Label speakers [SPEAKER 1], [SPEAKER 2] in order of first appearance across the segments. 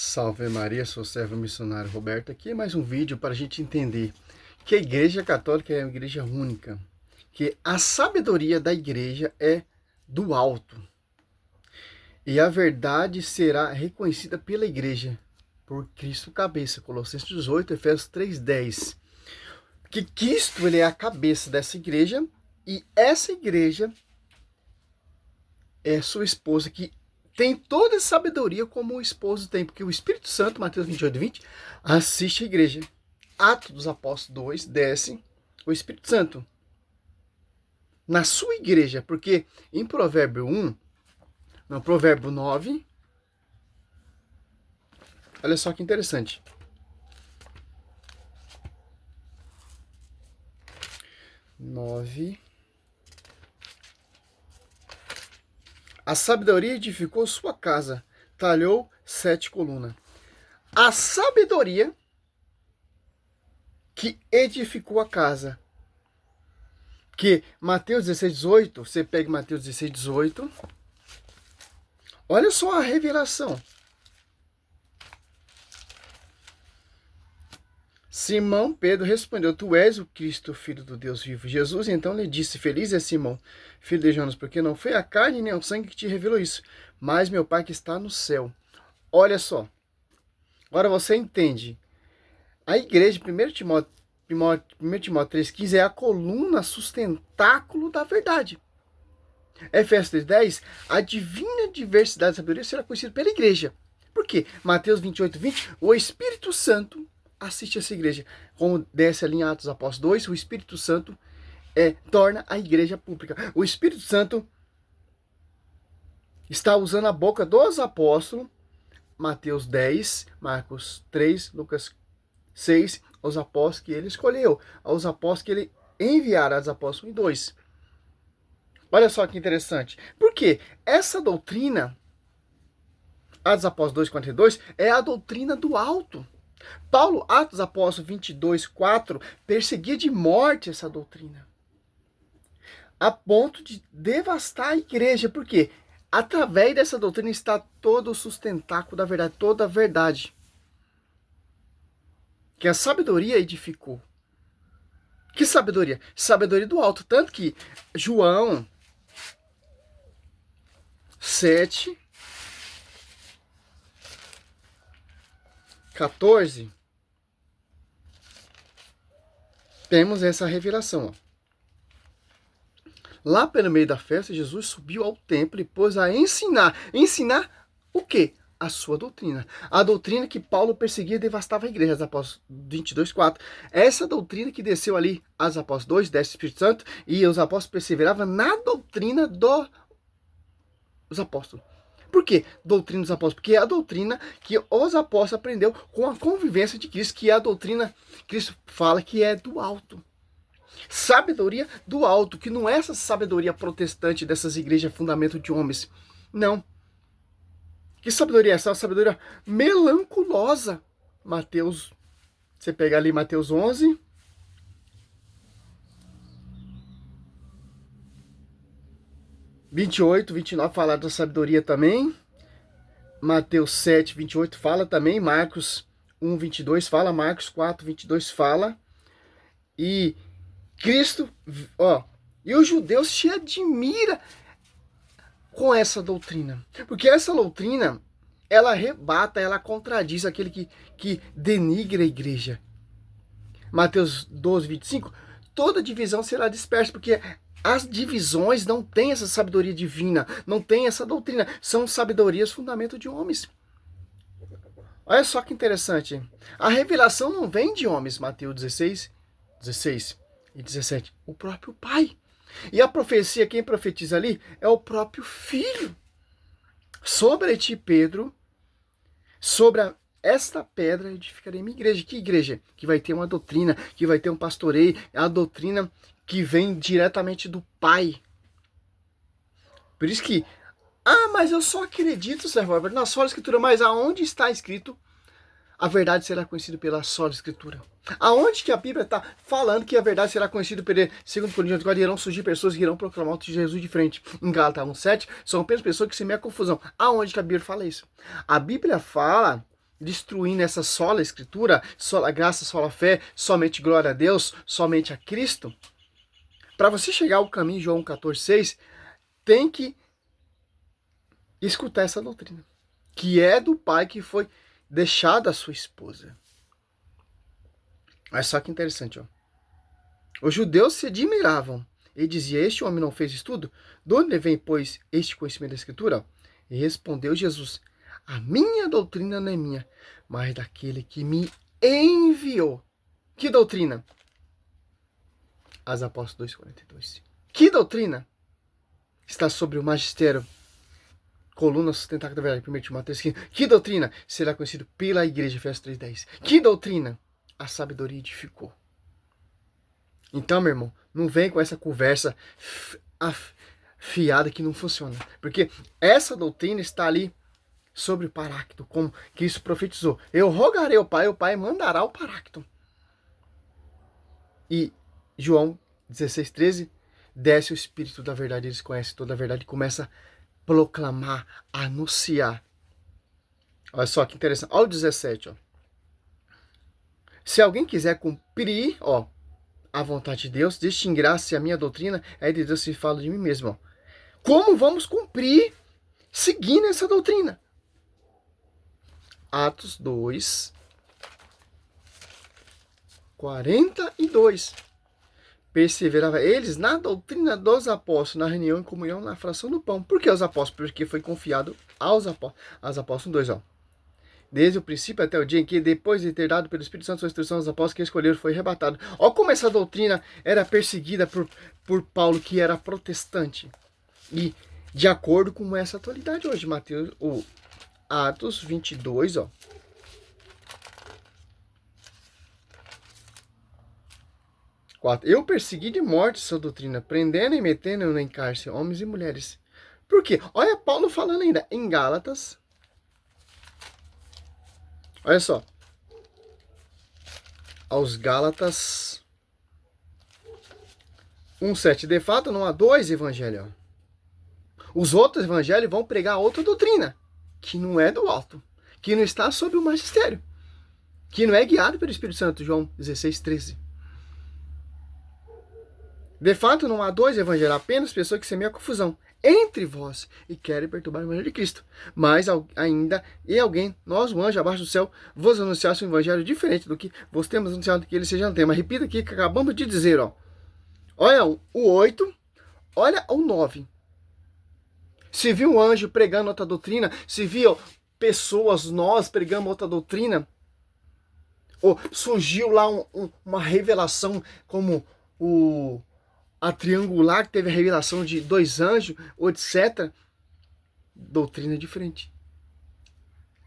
[SPEAKER 1] Salve Maria, sou servo missionário Roberto. Aqui é mais um vídeo para a gente entender que a Igreja Católica é uma igreja única, que a sabedoria da igreja é do alto e a verdade será reconhecida pela igreja por Cristo cabeça. Colossenses 18, Efésios 3:10. Que Cristo ele é a cabeça dessa igreja e essa igreja é sua esposa que tem toda a sabedoria como o esposo tem, porque o Espírito Santo, Mateus 28:20, assiste a igreja. Atos dos Apóstolos 2, desce o Espírito Santo na sua igreja, porque em Provérbio 9, olha só que interessante. 9. A sabedoria edificou sua casa, talhou 7 colunas. A sabedoria que edificou a casa. Que Mateus 16:18, você pega Mateus 16:18. Olha só a revelação. Simão Pedro respondeu: Tu és o Cristo, filho do Deus vivo. Jesus então lhe disse: Feliz é Simão, filho de Jonas, porque não foi a carne nem o sangue que te revelou isso, mas meu Pai que está no céu. Olha só. Agora você entende. A igreja, 1 Timóteo 3,15, é a coluna sustentáculo da verdade. Efésios 3:10, a divina diversidade da sabedoria será conhecida pela igreja. Por quê? Mateus 28:20, o Espírito Santo assiste essa igreja. Como desce ali em Atos dos Apóstolos 2, o Espírito Santo torna a igreja pública. O Espírito Santo está usando a boca dos apóstolos, Mateus 10, Marcos 3, Lucas 6, os apóstolos que ele escolheu, aos apóstolos que ele enviara, aos apóstolos 1 e 2. Olha só que interessante. Por quê? Essa doutrina, Atos dos Apóstolos 2:42, é a doutrina do alto. Paulo, Atos dos Apóstolos 22:4, perseguia de morte essa doutrina, a ponto de devastar a igreja. Por quê? Através dessa doutrina está todo o sustentáculo da verdade, toda a verdade que a sabedoria edificou. Que sabedoria? Sabedoria do alto. Tanto que João 7:14, temos essa revelação. Lá pelo meio da festa, Jesus subiu ao templo e pôs a ensinar. Ensinar o quê? A sua doutrina. A doutrina que Paulo perseguia e devastava a igreja, Apóstolos 22:4. Essa doutrina que desceu ali, as Apóstolos 2, desce o Espírito Santo, e os apóstolos perseveravam na doutrina dos apóstolos. Por que doutrina dos apóstolos? Porque é a doutrina que os apóstolos aprenderam com a convivência de Cristo, que é a doutrina que Cristo fala que é do alto. Sabedoria do alto, que não é essa sabedoria protestante dessas igrejas fundamento de homens. Não. Que sabedoria é essa? Uma sabedoria melanculosa. Mateus, você pega ali Mateus 11. (28, 29) fala da sabedoria também. Mateus 7:28 fala também. Marcos 1:22 fala. Marcos 4:22 fala. E Cristo, e os judeus se admiram com essa doutrina. Porque essa doutrina, ela rebata, ela contradiz aquele que denigra a igreja. Mateus 12:25, toda divisão será dispersa, porque as divisões não têm essa sabedoria divina, não tem essa doutrina, são sabedorias fundamento de homens. Olha só que interessante. A revelação não vem de homens, Mateus 16 e 17. O próprio Pai. E a profecia, quem profetiza ali é o próprio Filho. Sobre ti, Pedro, sobre esta pedra edificarei minha igreja. Que igreja? Que vai ter uma doutrina, que vai ter um pastoreio, é a doutrina que vem diretamente do Pai. Por isso que, mas eu só acredito, servo, na sola escritura, mas aonde está escrito a verdade será conhecida pela sola escritura? Aonde que a Bíblia está falando que a verdade será conhecida pela, segundo Coríntios 4, irão surgir pessoas que irão proclamar o Jesus de frente? Em Gálatas 1:7, são apenas pessoas que se metem a confusão. Aonde que a Bíblia fala isso? A Bíblia fala destruindo essa sola escritura, sola graça, sola fé, somente glória a Deus, somente a Cristo. Para você chegar ao caminho de João 14,6, tem que escutar essa doutrina, que é do pai que foi deixado a sua esposa. Olha só que interessante, ó. Os judeus se admiravam e diziam: este homem não fez estudo? De onde vem, pois, este conhecimento da escritura? E respondeu Jesus: a minha doutrina não é minha, mas daquele que me enviou. Que doutrina? As Apóstolos 2,42. Que doutrina? Está sobre o magistério, coluna sustentável da verdade, 1 Timóteo 3,15. Que doutrina? Será conhecido pela igreja, Efésios 3,10. Que doutrina? A sabedoria edificou. Então, meu irmão, não vem com essa conversa fiada que não funciona. Porque essa doutrina está ali sobre o Paráclito, como Cristo profetizou. Eu rogarei ao Pai, o Pai mandará o Paráclito. E João 16,13, desce o Espírito da verdade, eles conhecem toda a verdade e começa a proclamar, a anunciar. Olha só que interessante. Olha o 17, ó. Se alguém quiser cumprir, ó, a vontade de Deus, distinguirá-se a minha doutrina, é de Deus se fala de mim mesmo. Ó. Como vamos cumprir seguindo essa doutrina? Atos 2, 42. Perseverava eles na doutrina dos apóstolos, na reunião em comunhão, na fração do pão. Por que os apóstolos? Porque foi confiado aos apóstolos 2, ó. Desde o princípio até o dia em que, depois de ter dado pelo Espírito Santo sua instrução aos apóstolos que escolheram, foi arrebatado. Olha como essa doutrina era perseguida por Paulo, que era protestante. E de acordo com essa atualidade hoje, Mateus, Atos 22, ó. Eu persegui de morte sua doutrina, prendendo e metendo em cárcere homens e mulheres. Por quê? Olha Paulo falando ainda em Gálatas. Olha só. Aos Gálatas 1,7. De fato, não há dois evangelhos. Os outros evangelhos vão pregar outra doutrina, que não é do alto, que não está sob o magistério, que não é guiado pelo Espírito Santo. João 16,13. De fato, não há dois evangelhos, apenas pessoas que semeiam confusão entre vós e querem perturbar o evangelho de Cristo. Mas ainda, e alguém, nós, o anjo abaixo do céu, vos anunciasse um evangelho diferente do que vos temos anunciado, que ele seja antema. Repita aqui que acabamos de dizer, ó. Olha o 8, olha o 9. Se viu um anjo pregando outra doutrina, se viu pessoas, nós pregamos outra doutrina, ou surgiu lá uma revelação como a triangular, que teve a revelação de dois anjos, etc. Doutrina diferente.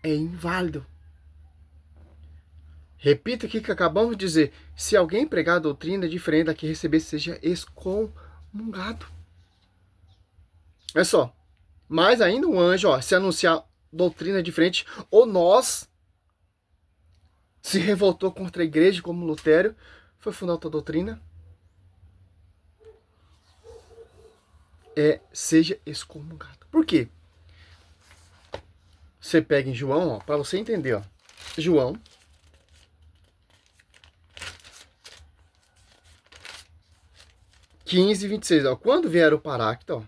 [SPEAKER 1] É inválido. Repito aqui que acabamos de dizer. Se alguém pregar a doutrina diferente da que receber, seja excomungado. É só. Mais ainda um anjo, ó, se anunciar doutrina diferente, ou nós se revoltou contra a igreja, como Lutero, foi fundar outra doutrina, seja excomungado. Por quê? Você pega em João, ó, para você entender, ó. João 15:26, ó. Quando vier o Paráclito, ó,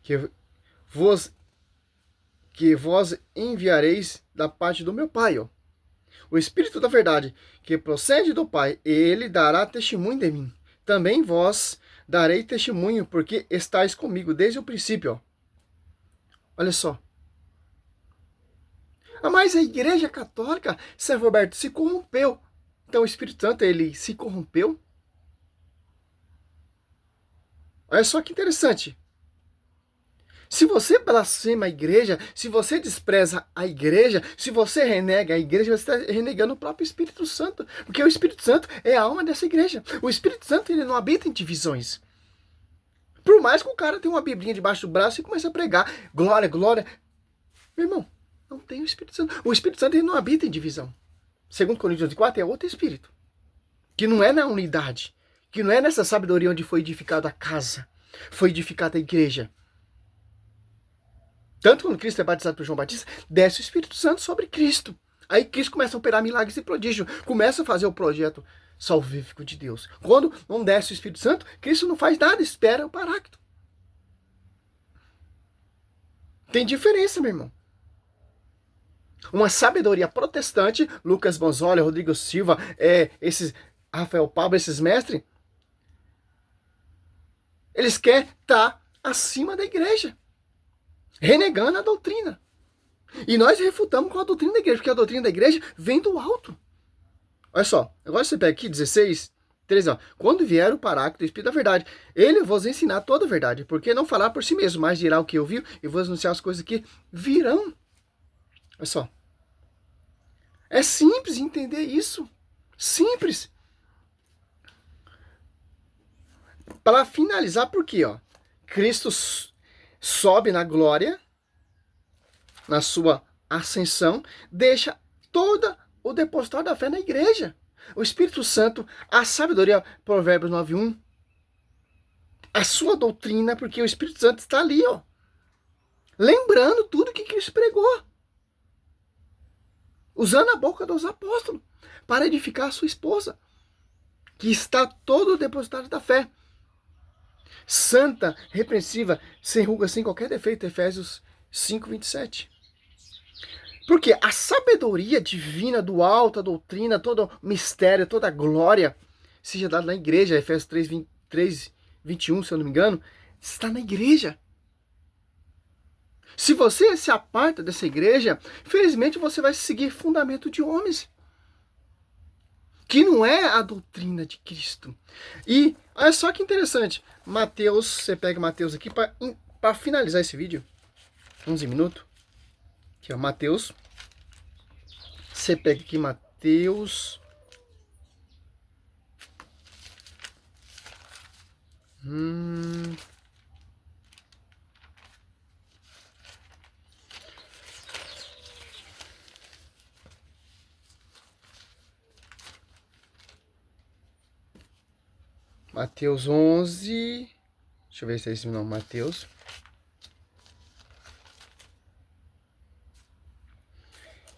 [SPEAKER 1] que vós enviareis da parte do meu Pai, ó. O Espírito da verdade, que procede do Pai, ele dará testemunho de mim. Também vós darei testemunho, porque estáis comigo desde o princípio, ó. Olha só. Mas a Igreja Católica, Sérgio Roberto, se corrompeu. Então o Espírito Santo, ele se corrompeu? Olha só que interessante. Se você blasfema a igreja, se você despreza a igreja, se você renega a igreja, você está renegando o próprio Espírito Santo. Porque o Espírito Santo é a alma dessa igreja. O Espírito Santo, ele não habita em divisões. Por mais que o cara tenha uma biblinha debaixo do braço e comece a pregar, glória, glória. Meu irmão, não tem o Espírito Santo. O Espírito Santo, ele não habita em divisão. Segundo Coríntios 4, é outro Espírito. Que não é na unidade. Que não é nessa sabedoria onde foi edificada a casa. Foi edificada a igreja. Tanto quando Cristo é batizado por João Batista, desce o Espírito Santo sobre Cristo. Aí Cristo começa a operar milagres e prodígios, começa a fazer o projeto salvífico de Deus. Quando não desce o Espírito Santo, Cristo não faz nada, espera o Paráclito. Tem diferença, meu irmão. Uma sabedoria protestante, Lucas Bonzoli, Rodrigo Silva, esses Rafael Pablo, esses mestres, eles querem estar acima da igreja, renegando a doutrina. E nós refutamos com a doutrina da igreja, porque a doutrina da igreja vem do alto. Olha só, agora você pega aqui 16, 13, ó. Quando vier o Paráclito, o Espírito da verdade, ele vos ensinar toda a verdade, porque não falar por si mesmo, mas dirá o que ouviu e vos anunciar as coisas que virão. Olha só. É simples entender isso. Simples. Para finalizar, por quê? Ó? Cristo sobe na glória, na sua ascensão, deixa todo o depositório da fé na igreja. O Espírito Santo, a sabedoria, Provérbios 9:1, a sua doutrina, porque o Espírito Santo está ali, ó, lembrando tudo que Cristo pregou, usando a boca dos apóstolos para edificar a sua esposa, que está todo o depositário da fé. Santa, repreensiva, sem ruga, sem qualquer defeito, Efésios 5:27. Porque a sabedoria divina do alto, a doutrina, todo o mistério, toda a glória, seja dada na igreja, Efésios 3:21, se eu não me engano, está na igreja. Se você se aparta dessa igreja, felizmente você vai seguir fundamento de homens, que não é a doutrina de Cristo. E olha só que interessante, Mateus, você pega Mateus aqui para finalizar esse vídeo, 11 minutos, aqui ó, Mateus, você pega aqui Mateus, Mateus 11, deixa eu ver se é esse não, Mateus.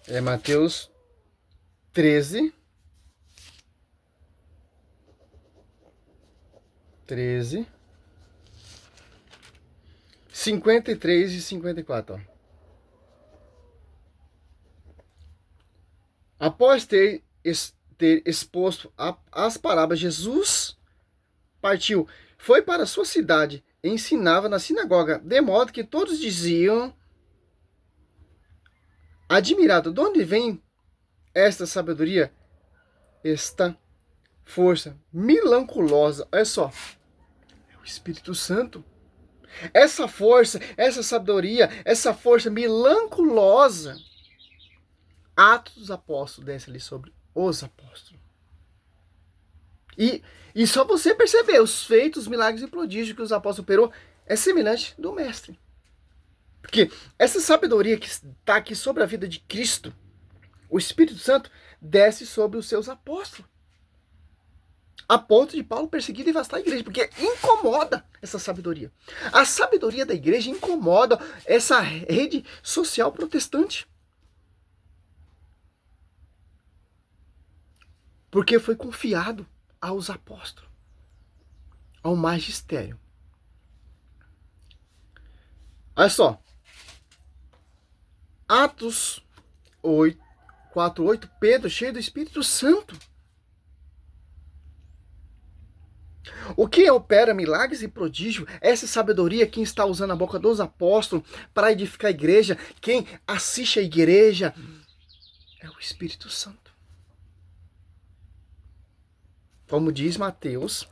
[SPEAKER 1] É Mateus 13, 53 e 54, ó. Após ter exposto as parábolas, Jesus partiu, foi para a sua cidade, e ensinava na sinagoga, de modo que todos diziam, admirado, de onde vem esta sabedoria, esta força melanculosa? Olha só, é o Espírito Santo. Essa força, essa sabedoria, essa força melanculosa, Atos dos Apóstolos, desce ali sobre os apóstolos. E só você perceber os feitos, os milagres e prodígios que os apóstolos operou é semelhante do mestre. Porque essa sabedoria que está aqui sobre a vida de Cristo, o Espírito Santo desce sobre os seus apóstolos. A ponto de Paulo perseguir e devastar a igreja, porque incomoda essa sabedoria. A sabedoria da igreja incomoda essa rede social protestante. Porque foi confiado aos apóstolos, ao magistério. Olha só. Atos 4:8, Pedro cheio do Espírito Santo. O que opera milagres e prodígio, essa sabedoria, quem está usando a boca dos apóstolos para edificar a igreja, quem assiste a igreja, é o Espírito Santo. Como diz Mateus.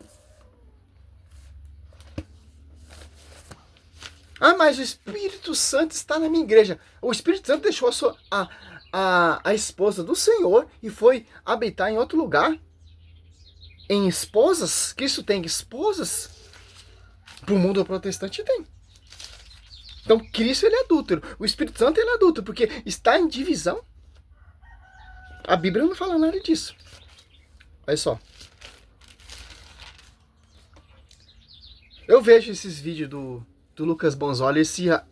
[SPEAKER 1] Ah, mas o Espírito Santo está na minha igreja. O Espírito Santo deixou a esposa do Senhor e foi habitar em outro lugar. Em esposas? Cristo tem esposas? Para o mundo protestante tem. Então Cristo ele é adúltero. O Espírito Santo ele é adúltero, porque está em divisão. A Bíblia não fala nada disso. Olha só. Eu vejo esses vídeos do Lucas Bonzoli,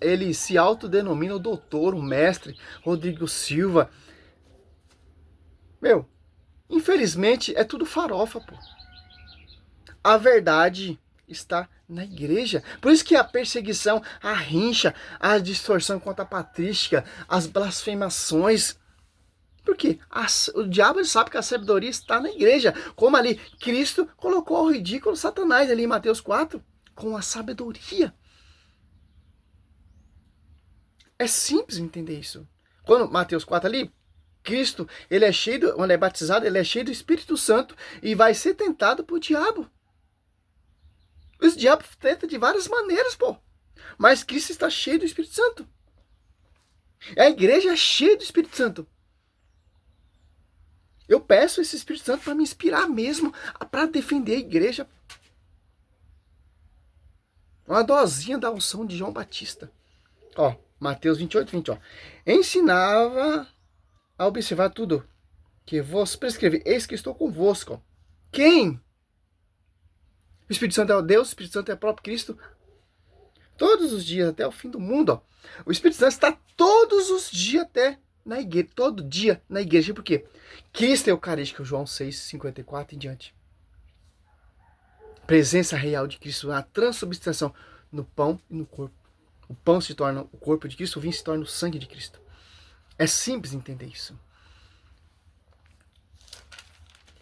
[SPEAKER 1] ele se autodenomina o doutor, o mestre, Rodrigo Silva. Meu, infelizmente é tudo farofa, pô. A verdade está na igreja. Por isso que a perseguição, a rincha, a distorção contra a patrística, as blasfemações. Porque o diabo sabe que a sabedoria está na igreja. Como ali, Cristo colocou ao ridículo Satanás ali em Mateus 4, com a sabedoria. É simples entender isso. Quando Mateus 4 ali, Cristo, ele é cheio, quando é batizado, ele é cheio do Espírito Santo e vai ser tentado por diabo. Os diabos tentam de várias maneiras, pô. Mas Cristo está cheio do Espírito Santo. A igreja é cheia do Espírito Santo. Eu peço esse Espírito Santo para me inspirar mesmo, para defender a igreja. Uma dosinha da unção de João Batista. Ó, Mateus 28, 20, ó. Ensinava a observar tudo que vos prescrevi. Eis que estou convosco. Quem? O Espírito Santo é o Deus, o Espírito Santo é o próprio Cristo. Todos os dias, até o fim do mundo, ó. O Espírito Santo está todos os dias até na igreja, todo dia na igreja. Por quê? Cristo é eucarístico, João 6, 54 em diante. Presença real de Cristo, a transubstanciação no pão e no corpo. O pão se torna o corpo de Cristo, o vinho se torna o sangue de Cristo. É simples entender isso.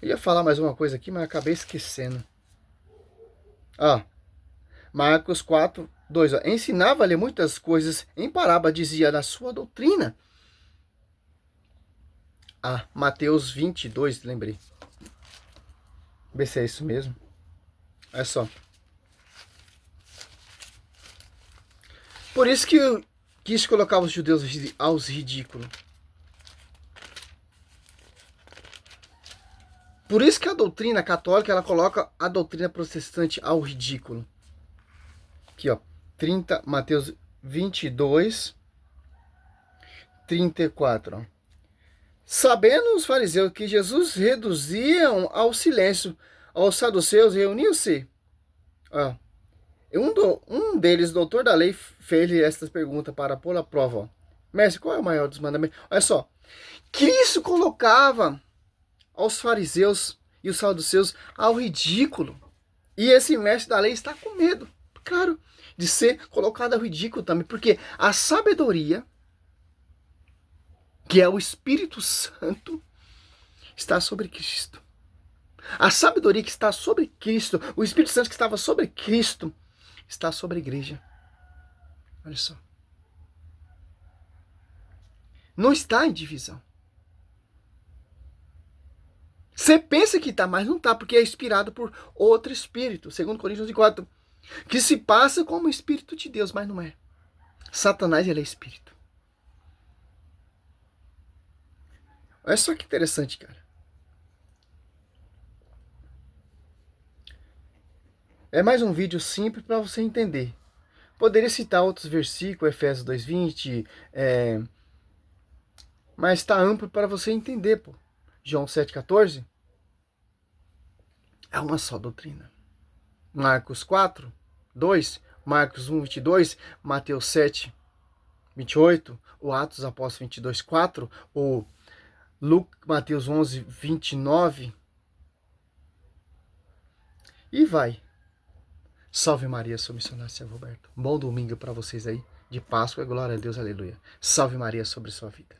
[SPEAKER 1] Eu ia falar mais uma coisa aqui, mas acabei esquecendo. Ó, Marcos 4, 2. Ó. Ensinava-lhe muitas coisas em parábola, dizia da sua doutrina. Ah, Mateus 22, lembrei. Ver se é isso mesmo. Olha só. Por isso que quis colocar os judeus aos ridículos. Por isso que a doutrina católica, ela coloca a doutrina protestante ao ridículo. Aqui, ó. Mateus 22, 34, ó. Sabendo os fariseus que Jesus reduziam ao silêncio aos saduceus, reuniam-se. Um deles, doutor da lei, fez-lhe esta pergunta para pôr à prova. Ó. Mestre, qual é o maior dos mandamentos? Olha só. Cristo colocava aos fariseus e os saduceus ao ridículo. E esse mestre da lei está com medo, claro, de ser colocado ao ridículo também. Porque a sabedoria, que é o Espírito Santo, está sobre Cristo. A sabedoria que está sobre Cristo, o Espírito Santo que estava sobre Cristo, está sobre a igreja. Olha só. Não está em divisão. Você pensa que está, mas não está, porque é inspirado por outro Espírito, segundo Coríntios 4, que se passa como o Espírito de Deus, mas não é. Satanás, ele é Espírito. Olha só que interessante, cara. É mais um vídeo simples para você entender. Poderia citar outros versículos, Efésios 2:20, mas está amplo para você entender, pô. João 7,14 é uma só doutrina. Marcos 4, 2, Marcos 1, 22, Mateus 7, 28, o Atos dos Apóstolos 22, 4, o Mateus 11, 29, e vai. Salve Maria, sou missionário Sérgio Roberto. Bom domingo para vocês aí, de Páscoa, glória a Deus, aleluia. Salve Maria sobre sua vida.